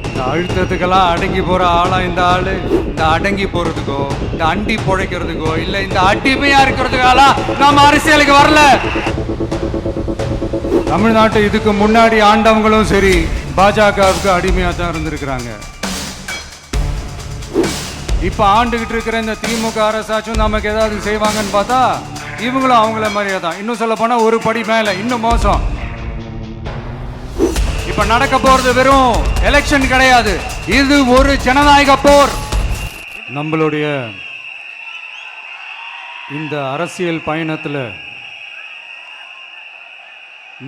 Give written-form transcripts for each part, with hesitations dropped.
இந்த அழுத்தத்துக்கெல்லாம் அடங்கி போற ஆளா இந்த ஆளு? இந்த அடங்கி போறதுக்கோ, இந்த அண்டி பொழைக்கிறதுக்கோ, இல்ல இந்த அடிமையா இருக்கிறதுக்கால நாம அரசியலுக்கு வரல. தமிழ்நாட்டை இதுக்கு முன்னாடி ஆண்டவங்களும் சரி பாஜகவுக்கு அடிமையா தான் இருந்திருக்கிறாங்க. இப்ப ஆண்டுகிட்டு இருக்கிற இந்த திமுக அரசாச்சும் நமக்கு ஏதாவது செய்வாங்கன்னு பார்த்தா இவங்களும் அவங்கள மாதிரியே தான். இன்னும் சொல்ல போனா ஒரு படி மேல, இன்னும் மோசம். இப்ப நடக்க போறது வெறும் எலெக்ஷன் கிடையாது, இது ஒரு ஜனநாயக போர். நம்மளுடைய இந்த அரசியல் பயணத்துல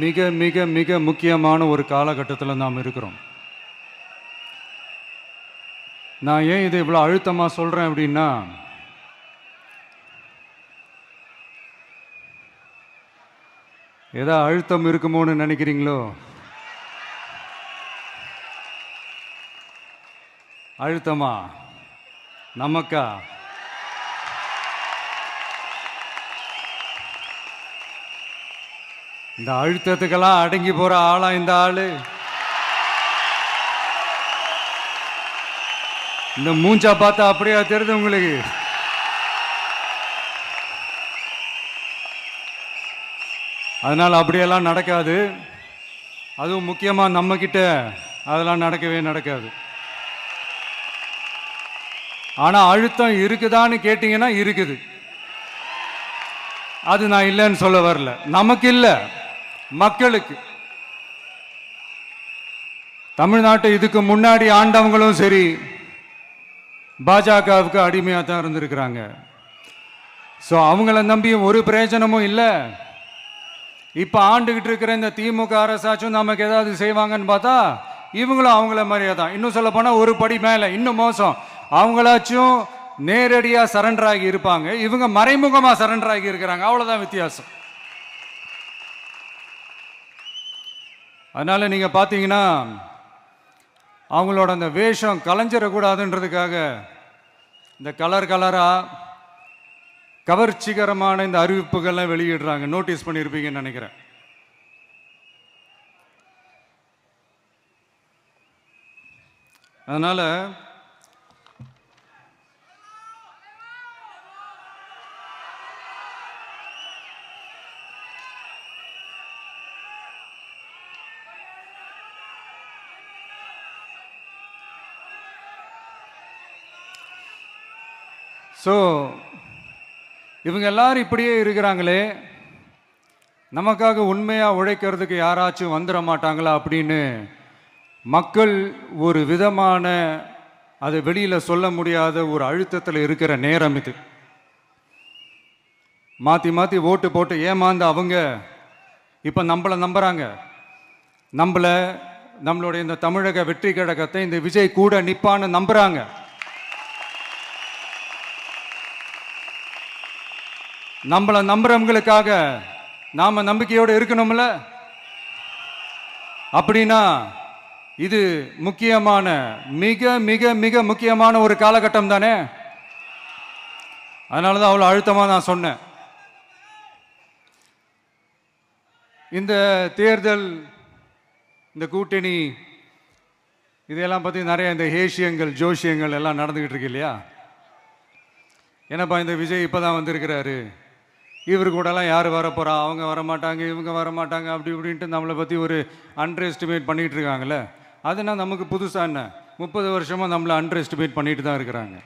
மிக மிக மிக முக்கியமான ஒரு காலகட்டத்தில் நாம் இருக்கிறோம். நான் ஏன் இதை இவ்வளோ அழுத்தமாக சொல்கிறேன் அப்படின்னா, ஏதோ அழுத்தம் இருக்குமோன்னு நினைக்கிறீங்களோ? அழுத்தமா நமக்கா? இந்த அழுத்தத்துக்கெல்லாம் அடங்கி போற ஆளா இந்த ஆளு? இந்த மூஞ்சா பார்த்தா அப்படியா தெரியுது உங்களுக்கு? அதனால அப்படியெல்லாம் நடக்காது. அதுவும் முக்கியமா நம்ம கிட்ட அதெல்லாம் நடக்கவே நடக்காது. ஆனா அழுத்தம் இருக்குதான்னு கேட்டீங்கன்னா இருக்குது. அது நான் இல்லைன்னு சொல்ல வரல, நமக்கு இல்ல, மக்களுக்கு. தமிழ்நாட்டை இதுக்கு முன்னாடி ஆண்டவங்களும் சரி பாஜகவுக்கு அடிமையா தான் இருந்திருக்கிறாங்க. ஸோ அவங்கள நம்பியும் ஒரு பிரயோஜனமும் இல்லை. இப்ப ஆண்டுகிட்டு இருக்கிற இந்த திமுக அரசாச்சும் நமக்கு ஏதாவது செய்வாங்கன்னு பார்த்தா இவங்களும் அவங்கள மாதிரியே தான். இன்னும் சொல்ல போனா ஒரு படி மேல, இன்னும் மோசம். அவங்களாச்சும் நேரடியா சரண்டர் ஆகி இருப்பாங்க, இவங்க மறைமுகமா சரண்டர் ஆகி இருக்கிறாங்க. அவ்வளவுதான் வித்தியாசம். அதனால நீங்க பாத்தீங்கன்னா அவங்களோட அந்த வேஷம் கலைஞ்சிடக்கூடாதுன்றதுக்காக இந்த கலர் கலரா கவர்ச்சிகரமான இந்த அறிவிப்புகள்லாம் வெளியிடுறாங்க. நோட்டீஸ் பண்ணியிருப்பீங்கன்னு நினைக்கிறேன். அதனால இவங்க எல்லாரும் இப்படியே இருக்கிறாங்களே, நமக்காக உண்மையா உழைக்கிறதுக்கு யாராச்சும் வந்துட மாட்டாங்களா அப்படின்னு மக்கள் ஒரு விதமான அதை வெளியில சொல்ல முடியாத ஒரு அழுத்தத்தில் இருக்கிற நேரம் இது. மாத்தி மாத்தி ஓட்டு போட்டு ஏமாந்த அவங்க இப்ப நம்மளை நம்புறாங்க. நம்மளுடைய இந்த தமிழக வெற்றி கழகத்தை இந்த விஜய் கூட நிப்பான்னு நம்புறாங்க. நம்மளை நம்புறவங்களுக்காக நாம நம்பிக்கையோடு இருக்கணும்ல. அப்படின்னா இது முக்கியமான, மிக மிக மிக முக்கியமான ஒரு காலகட்டம் தானே. அதனாலதான் அவ்வளவு அழுத்தமா நான் சொன்னேன். இந்த தேர்தல், இந்த கூட்டணி, இதெல்லாம் பத்தி நிறைய இந்த ஹேஷியங்கள் ஜோஷியங்கள் எல்லாம் நடந்துகிட்டு இருக்கு இல்லையா? என்னப்பா இந்த விஜய் இப்பதான் வந்திருக்கிறாரு, இவர் கூடலாம் யார் வரப்போறா, அவங்க வரமாட்டாங்க, இவங்க வரமாட்டாங்க, அப்படி இப்படின்ட்டு நம்மளை பற்றி ஒரு அண்டர் எஸ்டிமேட் பண்ணிட்டு இருக்காங்களே. அதுனா நமக்கு புதுசா என்ன? 30 வருஷமா நம்மளை அண்டர் எஸ்டிமேட் பண்ணிட்டு தான் இருக்கிறாங்க.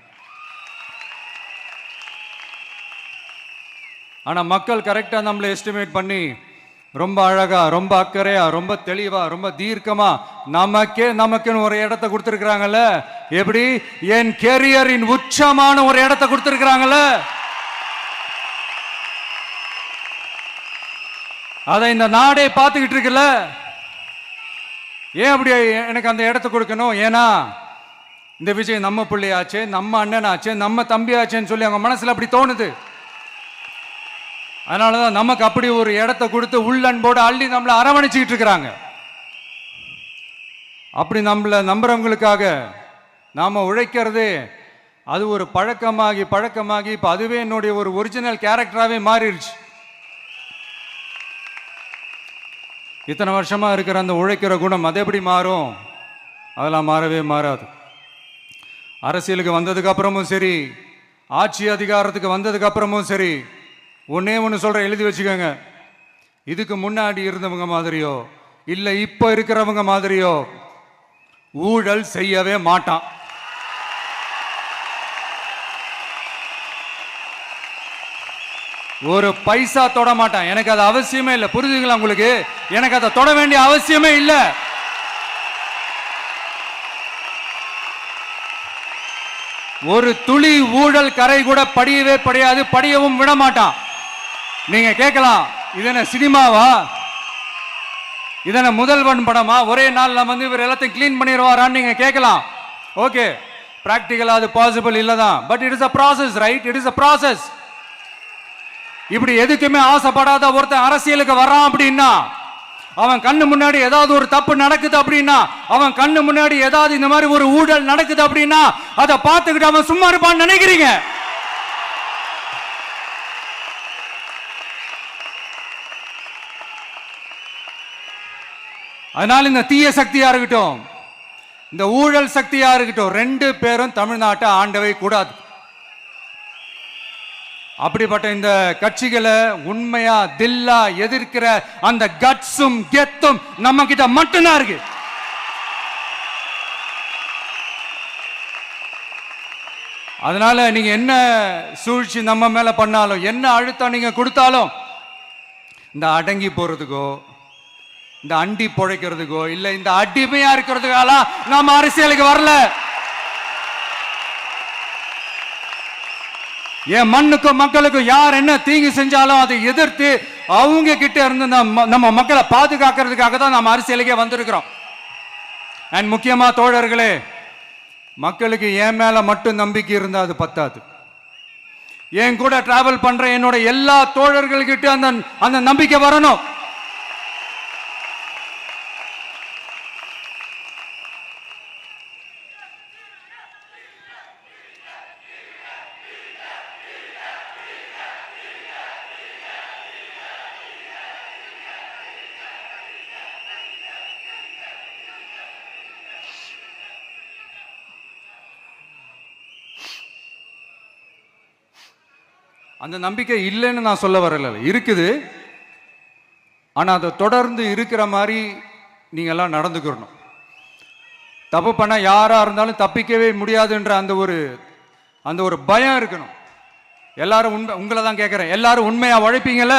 ஆனால் மக்கள் கரெக்டாக நம்மளை எஸ்டிமேட் பண்ணி ரொம்ப அழகா, ரொம்ப அக்கறையா, ரொம்ப தெளிவா, ரொம்ப தீர்க்கமா நமக்குன்னு ஒரு இடத்த கொடுத்துருக்குறாங்கல்ல. எப்படி? என் கேரியரின் உச்சமான ஒரு இடத்த கொடுத்துருக்குறாங்கல்ல. அதை இந்த நாடே பார்த்துக்கிட்டு இருக்குல்ல. ஏன் அப்படி எனக்கு அந்த இடத்த கொடுக்கணும்? ஏன்னா இந்த விஜய் நம்ம பிள்ளையாச்சே, நம்ம அண்ணனாச்சே, நம்ம தம்பியாச்சேன்னு சொல்லி அவங்க மனசுல அப்படி தோணுது. அதனாலதான் நமக்கு அப்படி ஒரு இடத்த கொடுத்து உள்ளன்போடு அள்ளி நம்மளை அரவணைச்சிக்கிட்டு இருக்கிறாங்க. அப்படி நம்மளை நம்புறவங்களுக்காக நாம உழைக்கிறதே அது ஒரு பழக்கமாகி பழக்கமாகி இப்ப அதுவே என்னுடைய ஒரு ஒரிஜினல் கேரக்டராகவே மாறிடுச்சு. இத்தனை வருஷமா இருக்கிற அந்த உழைக்கிற குணம் அது எப்படி மாறும்? அதெல்லாம் மாறவே மாறாது. அரசியலுக்கு வந்ததுக்கு அப்புறமும் சரி, ஆட்சி அதிகாரத்துக்கு வந்ததுக்கு அப்புறமும் சரி, ஒன்னே ஒன்று சொல்ற, எழுதி வச்சுக்கோங்க. இதுக்கு முன்னாடி இருந்தவங்க மாதிரியோ இல்லை இப்போ இருக்கிறவங்க மாதிரியோ ஊழல் செய்யவே மாட்டான். ஒரு பைசா தொட மாட்டான். எனக்கு அது அவசியமே இல்லை. புரிஞ்சுங்களா உங்களுக்கு? எனக்கு அதை தொட வேண்டிய அவசியமே இல்லை. ஒரு துளி ஊழல் கரை கூட படியவே படியாது, படியவும் விட மாட்டான். நீங்க கேட்கலாம், இது என்ன சினிமாவா, இதென்ன முதல்வன் படமா, ஒரே நாள்ல வந்து இவர் எல்லாத்தையும் கிளீன் பண்ணிடுவாரான்னு நீங்க கேட்கலாம். ஓகே, பிராக்டிகலா அது பாசிபிள் இல்லதான். But it is a process, right? It is a process. இப்படி எதுக்குமே ஆசைப்படாத ஒருத்தன் அரசியலுக்கு வரான் அப்படின்னா, அவன் கண்ணு முன்னாடி ஏதாவது ஒரு தப்பு நடக்குது அப்படின்னா, அவன் கண்ணு முன்னாடி ஏதாவது இந்த மாதிரி ஒரு ஊழல் நடக்குது அப்படின்னா, அதை பார்த்துக்கிட்டு அவன் சும்மா இருப்பான்னு நினைக்கிறீங்க? அதனால இந்த தீய சக்தியா இருக்கட்டும், இந்த ஊழல் சக்தியா இருக்கட்டும், ரெண்டு பேரும் தமிழ்நாட்டை ஆண்டவே கூடாது. அப்படிப்பட்ட இந்த கட்சிகளை உண்மையா தில்லா எதிர்க்கிற அந்த கட்ஸும் கெத்தும் நம்ம கிட்ட மட்டும்தான் இருக்கு. அதனால நீங்க என்ன சூழ்ச்சி நம்ம மேல பண்ணாலும், என்ன அழுத்தம் நீங்க கொடுத்தாலும், இந்த அடங்கி போறதுக்கோ, இந்த அண்டி பொழைக்கிறதுக்கோ, இல்ல இந்த அடிமையா இருக்கிறதுக்கால நாம அரசியலுக்கு வரல. என் மண்ணுக்கும் மக்களுக்கும் யார் என்ன தீங்கு செஞ்சாலும் அதை எதிர்த்து அவங்க கிட்ட இருந்து நம்ம மக்களை பாதுகாக்கிறதுக்காக தான் நம்ம அரசியலுக்கே வந்திருக்கிறோம். அண்ட் முக்கியமா தோழர்களே, மக்களுக்கு என் மேல மட்டும் நம்பிக்கை இருந்தா அது பத்தாது. என் கூட டிராவல் பண்ற என்னோட எல்லா தோழர்கள்கிட்ட அந்த நம்பிக்கை வரணும். அந்த நம்பிக்கை இல்லைன்னு நான் சொல்ல வரல, இருக்குது. ஆனால் அதை தொடர்ந்து இருக்கிற மாதிரி நீங்கள் எல்லாம் நடந்துக்கிறணும். தப்பு பண்ண யாராக இருந்தாலும் தப்பிக்கவே முடியாதுன்ற அந்த ஒரு பயம் இருக்கணும். எல்லாரும் உங்களை தான் கேட்குறேன், எல்லாரும் உண்மையாக உழைப்பீங்கல்ல?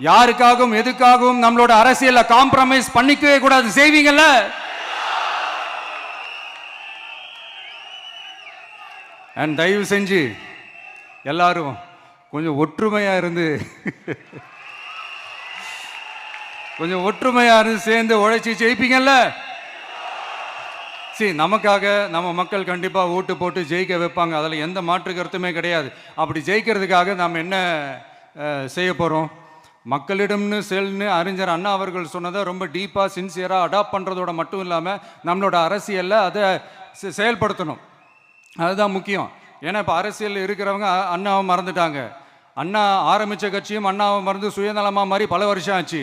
யாருக்காகவும் எதுக்காகவும் நம்மளோட அரசியல காம்ப்ரமைஸ் பண்ணிக்கவே கூடாது. செய்வீங்கல்ல? அண்ட் தயவு செஞ்சு எல்லாரும் கொஞ்சம் ஒற்றுமையா இருந்து சேர்ந்து உழைச்சி ஜெயிப்பீங்கல்ல? சரி, நமக்காக நம்ம மக்கள் கண்டிப்பா ஓட்டு போட்டு ஜெயிக்க வைப்பாங்க, அதில் எந்த மாற்று கருத்துமே கிடையாது. அப்படி ஜெயிக்கிறதுக்காக நாம் என்ன செய்ய போறோம்? மக்களிடம்னு செல்னு அறிஞர் அண்ணா அவர்கள் சொன்னதை ரொம்ப டீப்பாக சின்சியராக அடாப்ட் பண்ணுறதோட மட்டும் இல்லாமல் நம்மளோட அரசியலில் அதை செயல்படுத்தணும். அதுதான் முக்கியம். ஏன்னா இப்போ அரசியல் இருக்கிறவங்க அண்ணாவை மறந்துட்டாங்க. அண்ணா ஆரம்பித்த கட்சியும் அண்ணாவை மறந்து சுயநலமாக மாதிரி பல வருஷம் ஆச்சு.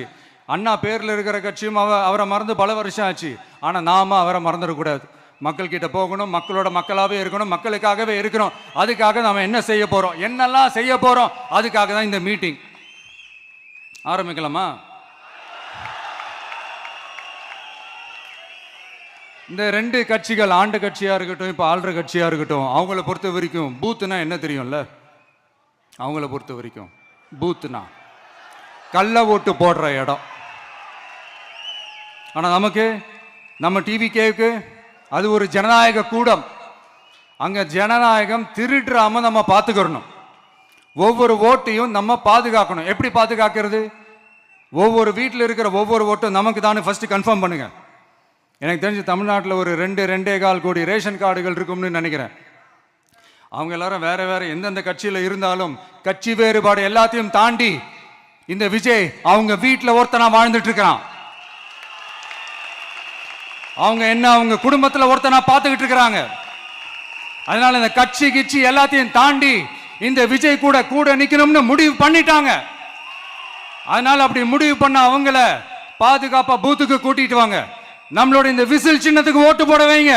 அண்ணா பேரில் இருக்கிற கட்சியும் அவரை மறந்து பல வருஷம் ஆச்சு. ஆனால் நாம அவரை மறந்துடக்கூடாது. மக்கள்கிட்ட போகணும், மக்களோட மக்களாகவே இருக்கணும், மக்களுக்காகவே இருக்கணும். அதுக்காக நாம் என்ன செய்ய போகிறோம், என்னெல்லாம் செய்ய போகிறோம், அதுக்காக தான் இந்த மீட்டிங். ஆரம்பிக்கலாமா? இந்த ரெண்டு கட்சிகள், ஆண்டு கட்சியாக இருக்கட்டும், இப்போ ஆள்ற கட்சியாக இருக்கட்டும், அவங்கள பொறுத்த வரைக்கும் பூத்துனா என்ன தெரியும்ல? அவங்கள பொறுத்த வரைக்கும் பூத்துனா கள்ள ஓட்டு போடுற இடம். ஆனால் நமக்கு, நம்ம டிவிகேவுக்கு அது ஒரு ஜனநாயக கூடம். அங்கே ஜனநாயகம் திருடுறாம நம்ம பார்த்துக்கிறணும். ஒவ்வொரு ஓட்டையும் நம்ம பாதுகாக்கணும். எப்படி பாதுகாக்கிறது? ஒவ்வொரு வீட்டில் இருக்கிற ஒவ்வொரு ஓட்டும் நமக்கு தானே ஃபர்ஸ்ட் கன்ஃபார்ம் பண்ணுங்க. எனக்கு தெரிஞ்சு தமிழ்நாட்டில் ஒரு 2.25 கோடி ரேஷன் கார்டுகள் இருக்கும்னு நினைக்கிறேன். அவங்க எல்லாரும் வேற வேற எந்தெந்த கட்சியில் இருந்தாலும் கட்சி வேறுபாடு எல்லாத்தையும் தாண்டி இந்த விஜய் அவங்க வீட்டில் ஒருத்தனா வாழ்ந்துட்டு இருக்கிறான். அவங்க என்ன அவங்க குடும்பத்தில் ஒருத்தனா பார்த்துக்கிட்டு இருக்கிறாங்க. அதனால இந்த கட்சி கிச்சி எல்லாத்தையும் தாண்டி இந்த விஜய் கூட கூட நிக்கணும்னு முடிவு பண்ணிட்டாங்க. அதனால அப்படி முடிவு பண்ண அவங்கள பாதுகாப்பா பூத்துக்கு கூட்டிட்டு வாங்க. நம்மளோட இந்த விசில் சின்னத்துக்கு ஓட்டு போட வைங்க.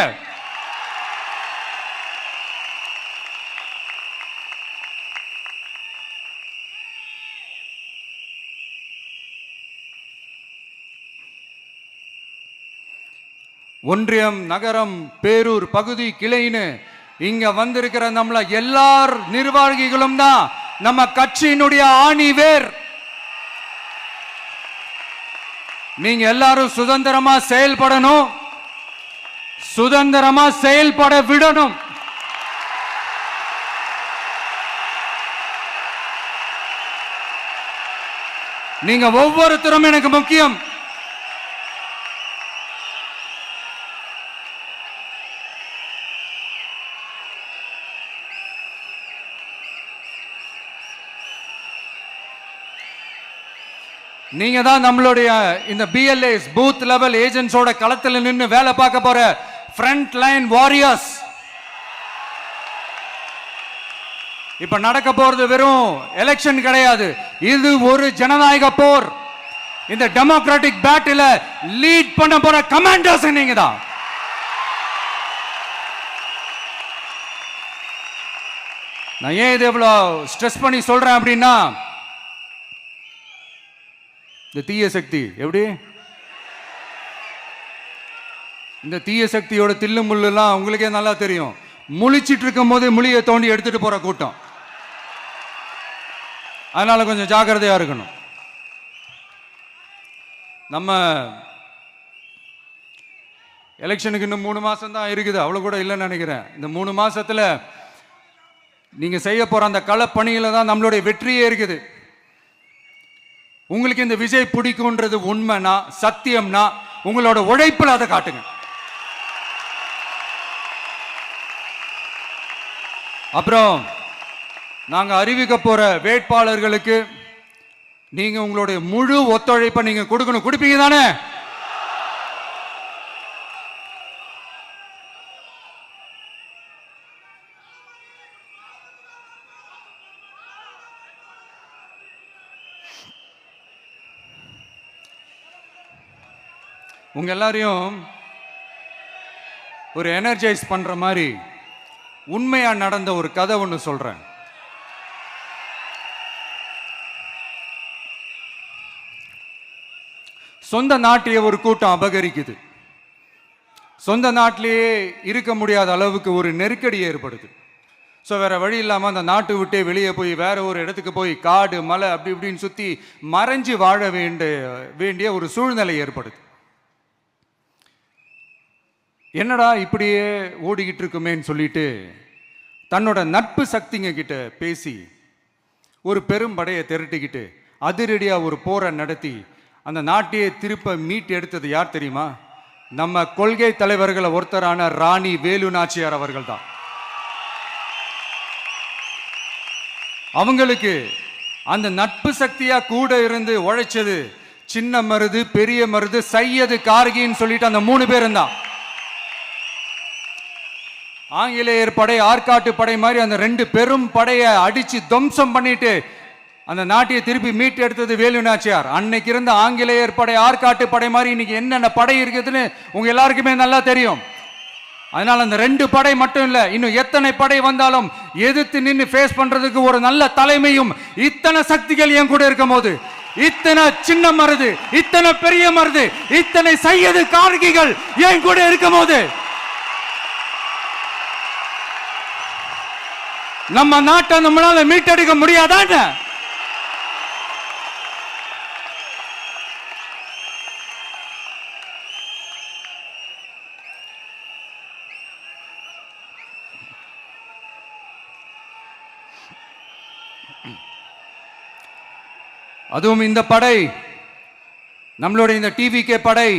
ஒன்றியம், நகரம், பேரூர் பகுதி கிளைன்னு இங்க வந்திருக்கிற நம்மள எல்லார் நிர்வாகிகளும் தான் நம்ம கட்சியினுடைய ஆணி வேர். நீங்க எல்லாரும் சுதந்திரமா செயல்படணும், சுதந்திரமா செயல்பட விடணும். நீங்க ஒவ்வொருத்தரும் எனக்கு முக்கியம். நீங்க தான் நம்மளுடைய இந்த BLAs பூத் லெவல் ஏஜென்ட்ஸோட களத்தில் நின்று வேலை பார்க்க போற ஃப்ரண்ட் லைன் வாரியர்ஸ். இப்ப நடக்க போறது வெறும் எலெக்ஷன் கிடையாது, இது ஒரு ஜனநாயக போர். இந்த டெமோக்ராட்டிக் பேட்டில லீட் பண்ண போற கமாண்டர்ஸ் நீங்க தான். நான் ஏன் இது எவ்வளவு ஸ்ட்ரெஸ் பண்ணி சொல்றேன் அப்படின்னா, இந்த தீய சக்தி எப்படி இந்த தீய சக்தியோட தில்லு முள்ளுலாம் உங்களுக்கே நல்லா தெரியும். முழிச்சிட்டு இருக்கும் போது முழியை தோண்டி எடுத்துட்டு போற கூட்டம். அதனால கொஞ்சம் ஜாக்கிரதையா இருக்கணும். நம்ம எலெக்ஷனுக்கு இன்னும் 3 மாசம் தான் இருக்குது, அவ்வளவு கூட இல்லைன்னு நினைக்கிறேன். இந்த 3 மாசத்துல நீங்க செய்ய போற அந்த களப்பணியில தான் நம்மளுடைய வெற்றியே இருக்குது. உங்களுக்கு இந்த விஜய் பிடிக்கும்ன்றது உண்மைனா, சத்தியம்னா, உங்களோட உழைப்பில் அதை காட்டுங்க. அப்புறம் நாங்க அறிவிக்க போற வேட்பாளர்களுக்கு நீங்க உங்களுடைய முழு ஒத்துழைப்பை நீங்க கொடுக்கணும். கொடுப்பீங்க தானே? உங்க எல்லாரையும் ஒரு எனர்ஜைஸ் பண்ற மாதிரி உண்மையா நடந்த ஒரு கதை ஒன்று சொல்றேன். சொந்த நாட்டையே ஒரு கூட்டம் அபகரிக்குது. சொந்த நாட்டிலேயே இருக்க முடியாத அளவுக்கு ஒரு நெருக்கடி ஏற்படுது. ஸோ வேற வழி இல்லாமல் அந்த நாட்டை விட்டே வெளியே போய் வேற ஒரு இடத்துக்கு போய் காடு மலை அப்படி இப்படின்னு சுற்றி மறைஞ்சு வாழ வேண்டிய ஒரு சூழ்நிலை ஏற்படுது. என்னடா இப்படியே ஓடிக்கிட்டு இருக்குமேன்னு சொல்லிட்டு தன்னோட நட்பு சக்திங்க கிட்ட பேசி ஒரு பெரும் படையை திரட்டிக்கிட்டு அதிரடியாக ஒரு போரை நடத்தி அந்த நாட்டையே திருப்ப மீட்டு எடுத்தது யார் தெரியுமா? நம்ம கொள்கை தலைவர்களை ஒருத்தரான ராணி வேலு நாச்சியார் அவர்கள் தான். அவங்களுக்கு அந்த நட்பு சக்தியா கூட இருந்து உழைச்சது சின்ன மருது, பெரிய மருது, சையது, கார்கின்னு சொல்லிட்டு அந்த 3 பேரும் தான். ஆங்கிலேயர் படை, ஆற்காட்டு படை மாதிரி அந்த 2 பெரும் படையை அடிச்சு துவம்சம் பண்ணிட்டு அந்த நாட்டையை திருப்பி மீட்டு எடுத்தது வேலு நாச்சியார். அன்னைக்கு இருந்த ஆங்கிலேயர் படை, ஆற்காட்டு படை மாதிரி இன்னைக்கு என்னென்ன படை இருக்குதுன்னு உங்க எல்லாருக்குமே நல்லா தெரியும். அதனால அந்த 2 படை மட்டும் இல்ல, இன்னும் எத்தனை படை வந்தாலும் எதிர்த்து நின்று ஃபேஸ் பண்றதுக்கு ஒரு நல்ல தலைமையும் இத்தனை சக்திகள் என் கூட இருக்கும் போது, இத்தனை சின்ன மருது, இத்தனை பெரிய மருது, இத்தனை சையது, கார்கிகள் என் கூட இருக்கும் போது நம்ம நாட்டை நம்மளால மீட்டெடுக்க முடியாதான? அதுவும் இந்த படை, நம்மளுடைய இந்த TVK படை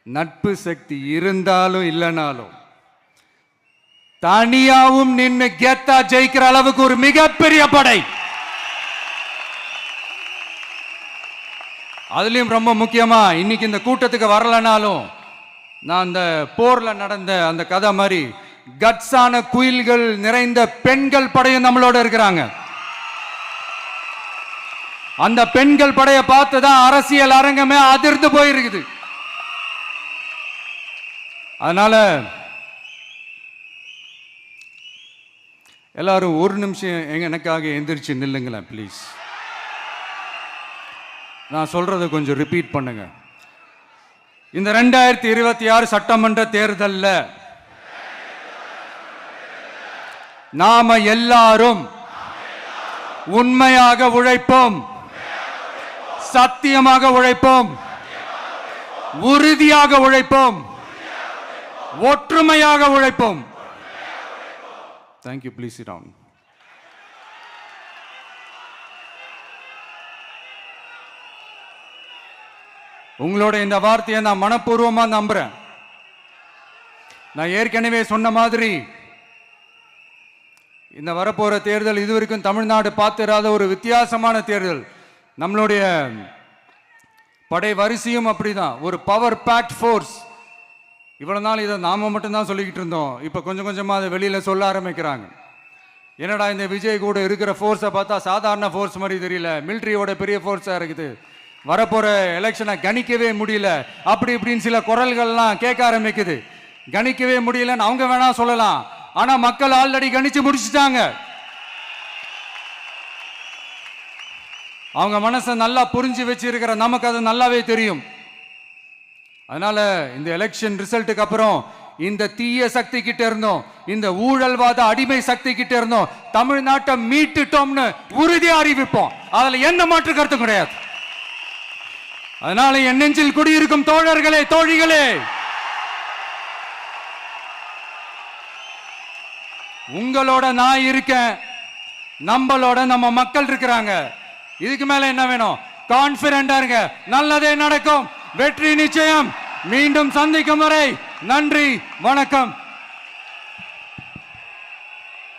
நட்பு சக்தி இருந்தாலும் இல்லைனாலும் தனியாவும் நின்று கெத்தா ஜெயிக்கிற அளவுக்கு ஒரு மிகப்பெரிய படை. அதுலயும் ரொம்ப முக்கியமா இன்னைக்கு இந்த கூட்டத்துக்கு வரலனாலும் நான் அந்த போர்ல நடந்த அந்த கதை மாதிரி கட்ஸான குயில்கள் நிறைந்த பெண்கள் படையும் நம்மளோட இருக்கிறாங்க. அந்த பெண்கள் படையை பார்த்துதான் அரசியல் அரங்கமே அதிர்ந்து போயிருக்குது. அதனால எல்லாரும் ஒரு நிமிஷம் எனக்காக எந்திரிச்சு நில்லுங்களேன் ப்ளீஸ். நான் சொல்றதை கொஞ்சம் ரிப்பீட் பண்ணுங்க. இந்த 2026 சட்டமன்ற தேர்தலில் நாம எல்லாரும் உண்மையாக உழைப்போம், சத்தியமாக உழைப்போம், உறுதியாக உழைப்போம், ஒற்றுமையாக உழைப்போம். தேங்க்யூ. Please sit down. உங்களோட இந்த வார்த்தையை நான் மனப்பூர்வமா நம்புறேன். நான் ஏற்கனவே சொன்ன மாதிரி இந்த வரப்போற தேர்தல் இதுவரைக்கும் தமிழ்நாடு பார்த்திராத ஒரு வித்தியாசமான தேர்தல். நம்மளுடைய படை வரிசையும் அப்படிதான், ஒரு பவர் பேக்ட் ஃபோர்ஸ். இவ்வளவு நாள் இதை நாம மட்டும்தான் சொல்லிக்கிட்டு இருந்தோம். இப்போ கொஞ்சம் கொஞ்சமா அதை வெளியில சொல்ல ஆரம்பிக்கிறாங்க. என்னடா இந்த விஜய் கூட இருக்கிற ஃபோர்ஸை பார்த்தா சாதாரண ஃபோர்ஸ் மாதிரி தெரியல, மிலிட்ரியோட பெரிய ஃபோர்ஸா இருக்குது, வரப்போற எலெக்ஷனை கணிக்கவே முடியல, அப்படி இப்படின்னு சில குரல்கள்லாம் கேட்க ஆரம்பிக்குது. கணிக்கவே முடியலன்னு அவங்க வேணா சொல்லலாம், ஆனா மக்கள் ஆல்ரெடி கணிச்சு முடிச்சுட்டாங்க. அவங்க மனசை நல்லா புரிஞ்சு வச்சிருக்கிற நமக்கு அது நல்லாவே தெரியும். அதனால இந்த எலெக்ஷன் ரிசல்ட்டுக்கு அப்புறம் இந்த தீய சக்தி கிட்ட இருந்தோம், இந்த ஊழல்வாத அடிமை சக்தி கிட்ட இருந்தோம் தமிழ்நாட்டை மீட்டுட்டோம்னு உறுதியா அறிவிப்போம். அதுல எந்த மாற்று கருத்து கிடையாது. அதனால என் நெஞ்சில் குடியிருக்கும் தோழர்களே, தோழிகளே, உங்களோட நான் இருக்கேன், நம்மளோட நம்ம மக்கள் இருக்கிறாங்க. இதுக்கு மேல என்ன வேணும்? கான்பிடண்டா இருங்க, நல்லதே நடக்கும், வெற்றி நிச்சயம். மீண்டும் சந்திக்கும் வரை நன்றி, வணக்கம்.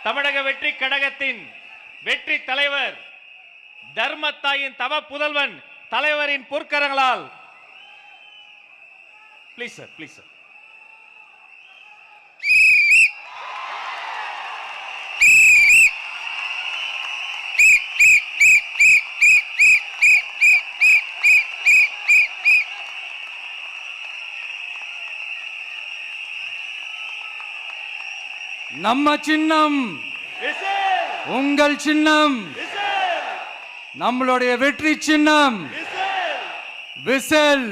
தமிழக வெற்றி கழகத்தின் வெற்றி தலைவர், தர்மத்தாயின் தவ புதல்வன் தலைவரின் பொற்கரங்களால் ப்ளீஸ் சார், ப்ளீஸ் சார். நம்ம சின்னம் உங்கள் சின்னம், நம்மளுடைய வெற்றி சின்னம் விசில்.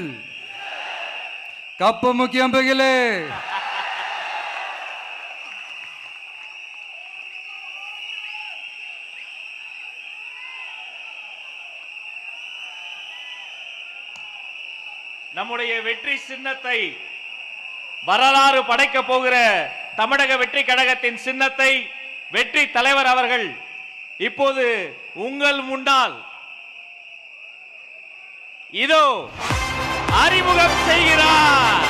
கப்பு முக்கியம் பகிலே. நம்முடைய வெற்றி சின்னத்தை வரலாறு படைக்க போகிற தமிழக வெற்றி கழகத்தின் சின்னத்தை வெற்றி தலைவர் அவர்கள் இப்போது உங்கள் முன்னால் இதோ அறிமுகம் செய்கிறார்.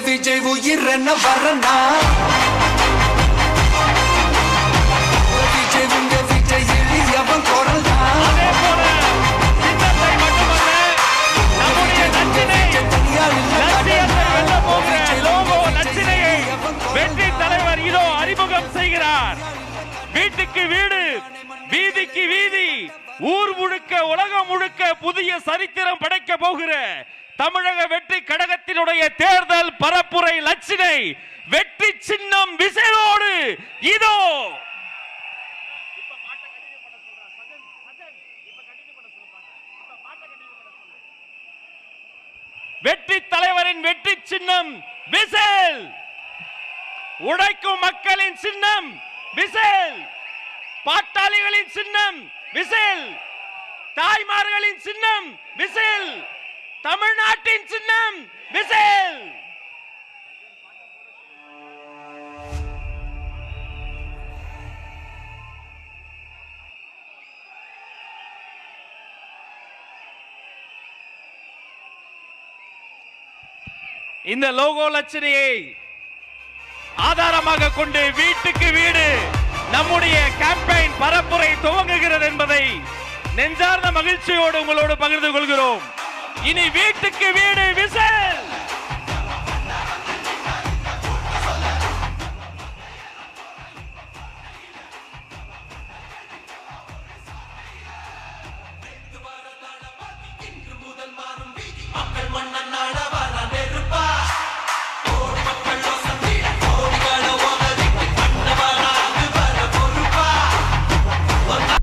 விஜய் உயிரென்ன வரனா, விஜய் உங்க விஜய் எளியவன் குரல் தான். வெற்றி தலைவர் இதோ அறிமுகம் செய்கிறார். வீட்டுக்கு வீடு, வீதிக்கு வீதி, ஊர் முழுக்க உலகம் முழுக்க புதிய சரித்திரம் படைக்க போகிற தமிழக வெற்றி கழகத்தினுடைய தேர்தல் பரப்புரை லட்சினை வெற்றி சின்னம் விசையோடு இதோ வெற்றி தலைவரின் வெற்றி சின்னம் விசில். உழைக்கும் மக்களின் சின்னம் விசில். பாட்டாளிகளின் சின்னம் விசில். தாய்மார்களின் சின்னம் விசில். தமிழ்நாட்டின் சின்னம் விசில். இந்த லோகோ லட்சணையை ஆதாரமாக கொண்டு வீட்டுக்கு வீடு நம்முடைய கேம்பெயின் பரப்புரை துவங்குகிறது என்பதை நெஞ்சார்ந்த மகிழ்ச்சியோடு உங்களோடு பகிர்ந்து கொள்கிறோம். இனி வீட்டுக்கு வீடு விசில்.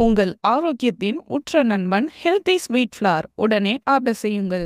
உங்கள் ஆரோக்கியத்தின் உற்ற நண்பன் ஹெல்தி ஸ்வீட் ஃப்ளார் உடனே ஆர்டர் செய்யுங்கள்.